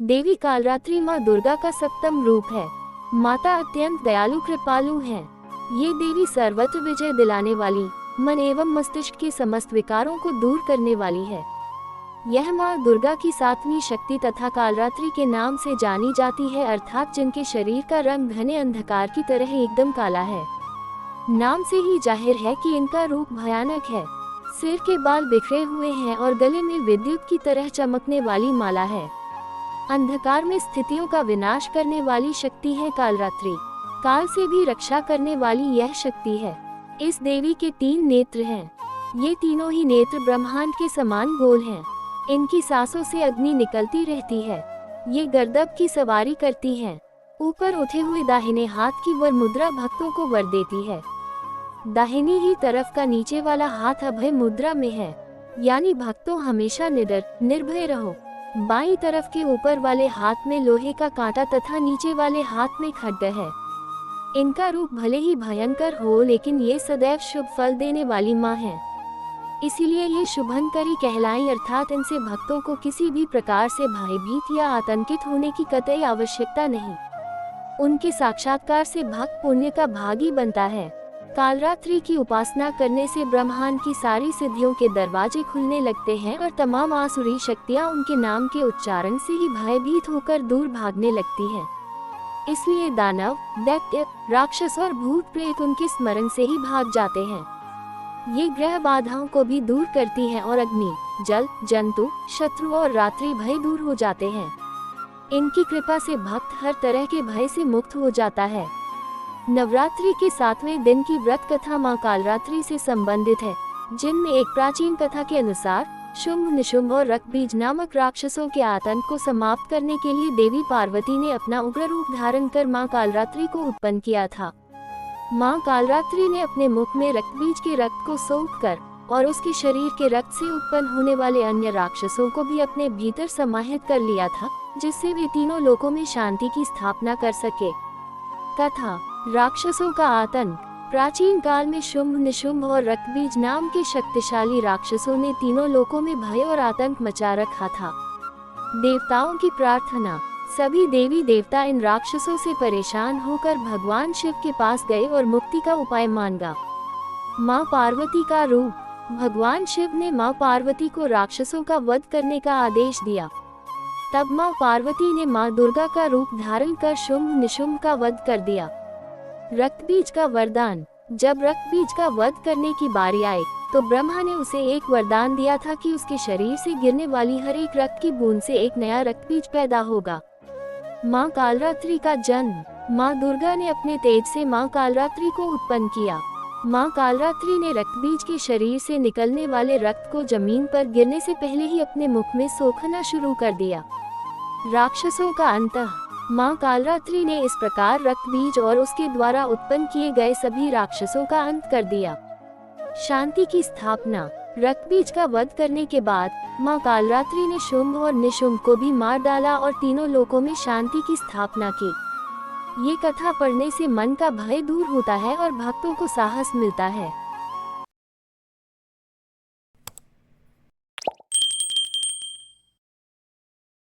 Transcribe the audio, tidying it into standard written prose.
देवी कालरात्रि माँ दुर्गा का सप्तम रूप है। माता अत्यंत दयालु कृपालु है। ये देवी सर्वत्र विजय दिलाने वाली, मन एवं मस्तिष्क के समस्त विकारों को दूर करने वाली है। यह माँ दुर्गा की सातवीं शक्ति तथा कालरात्रि के नाम से जानी जाती है, अर्थात जिनके शरीर का रंग घने अंधकार की तरह एकदम काला है। नाम से ही जाहिर है कि इनका रूप भयानक है। सिर के बाल बिखरे हुए हैं और गले में विद्युत की तरह चमकने वाली माला है। अंधकार में स्थितियों का विनाश करने वाली शक्ति है कालरात्रि। काल से भी रक्षा करने वाली यह शक्ति है। इस देवी के 3 नेत्र हैं। ये तीनों ही नेत्र ब्रह्मांड के समान गोल हैं। इनकी सांसों से अग्नि निकलती रहती है। ये गर्दभ की सवारी करती हैं। ऊपर उठे हुए दाहिने हाथ की वर मुद्रा भक्तों को वर देती है। दाहिनी ही तरफ का नीचे वाला हाथ अभय मुद्रा में है, यानी भक्तों हमेशा निडर निर्भय रहो। बाईं तरफ के ऊपर वाले हाथ में लोहे का कांटा तथा नीचे वाले हाथ में खड्ग है। इनका रूप भले ही भयंकर हो, लेकिन ये सदैव शुभ फल देने वाली माँ है। इसीलिए ये शुभंकरी कहलाई, अर्थात इनसे भक्तों को किसी भी प्रकार से भयभीत या आतंकित होने की कतई आवश्यकता नहीं। उनके साक्षात्कार से भक्त पुण्य का भागी बनता है। कालरात्रि की उपासना करने से ब्रह्मांड की सारी सिद्धियों के दरवाजे खुलने लगते हैं और तमाम आसुरी शक्तियां उनके नाम के उच्चारण से ही भयभीत होकर दूर भागने लगती हैं। इसलिए दानव, दैत्य, राक्षस और भूत प्रेत उनके स्मरण से ही भाग जाते हैं। ये ग्रह बाधाओं को भी दूर करती हैं और अग्नि, जल, जंतु, शत्रु और रात्रि भय दूर हो जाते हैं। इनकी कृपा से भक्त हर तरह के भय से मुक्त हो जाता है। नवरात्रि के 7वें दिन की व्रत कथा माँ कालरात्रि से संबंधित है, जिनमें एक प्राचीन कथा के अनुसार शुंभ, निशुंभ और रक्तबीज नामक राक्षसों के आतंक को समाप्त करने के लिए देवी पार्वती ने अपना उग्र रूप धारण कर माँ कालरात्रि को उत्पन्न किया था। माँ कालरात्रि ने अपने मुख में रक्तबीज के रक्त को सोखकर और उसके शरीर के रक्त से उत्पन्न होने वाले अन्य राक्षसों को भी अपने भीतर समाहित कर लिया था, जिससे वे तीनों लोकों में शांति की स्थापना कर सके। कथा राक्षसों का आतंक। प्राचीन काल में शुंभ, निशुंभ और रक्तबीज नाम के शक्तिशाली राक्षसों ने तीनों लोकों में भय और आतंक मचा रखा था। देवताओं की प्रार्थना। सभी देवी देवता इन राक्षसों से परेशान होकर भगवान शिव के पास गए और मुक्ति का उपाय मांगा। माँ पार्वती का रूप। भगवान शिव ने माँ पार्वती को राक्षसों का वध करने का आदेश दिया। तब माँ पार्वती ने माँ दुर्गा का रूप धारण कर शुंभ, निशुंभ का वध कर दिया। रक्तबीज का वरदान। जब रक्तबीज का वध करने की बारी आई तो ब्रह्मा ने उसे एक वरदान दिया था कि उसके शरीर से गिरने वाली हर एक रक्त की बूंद से एक नया रक्तबीज पैदा होगा। माँ कालरात्रि का जन्म। माँ दुर्गा ने अपने तेज से माँ कालरात्रि को उत्पन्न किया। माँ कालरात्रि ने रक्तबीज के शरीर से निकलने वाले रक्त को जमीन पर गिरने से पहले ही अपने मुख में सोखना शुरू कर दिया। राक्षसों का अंत। माँ कालरात्रि ने इस प्रकार रक्तबीज और उसके द्वारा उत्पन्न किए गए सभी राक्षसों का अंत कर दिया। शांति की स्थापना। रक्तबीज का वध करने के बाद माँ कालरात्रि ने शुंभ और निशुंभ को भी मार डाला और तीनों लोकों में शांति की स्थापना की। ये कथा पढ़ने से मन का भय दूर होता है और भक्तों को साहस मिलता है।